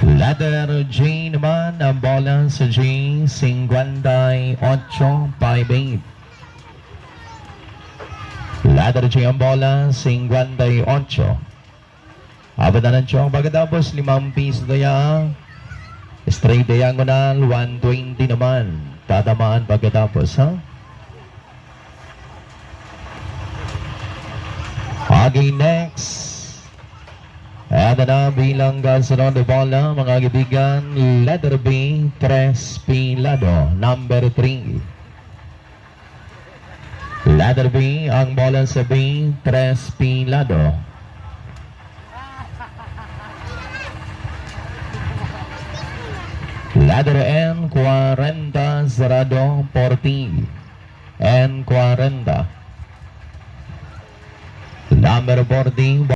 Letter J naman ang bola sa J, 58, 58. Letter J ang bola, 58. Abad na ng chong pagkatapos 5 piso daya. Straight diagonal, 120 naman. Tatamaan pagkatapos, ha? Okay, next. Ayan na bilang kasunod na bola, mga kaibigan. Letter B, Tres Pilado, number 3. Letter B, ang bola sa B, Tres Pilado. Letter N, 40, Sarado, 40. N, 40. Number 40.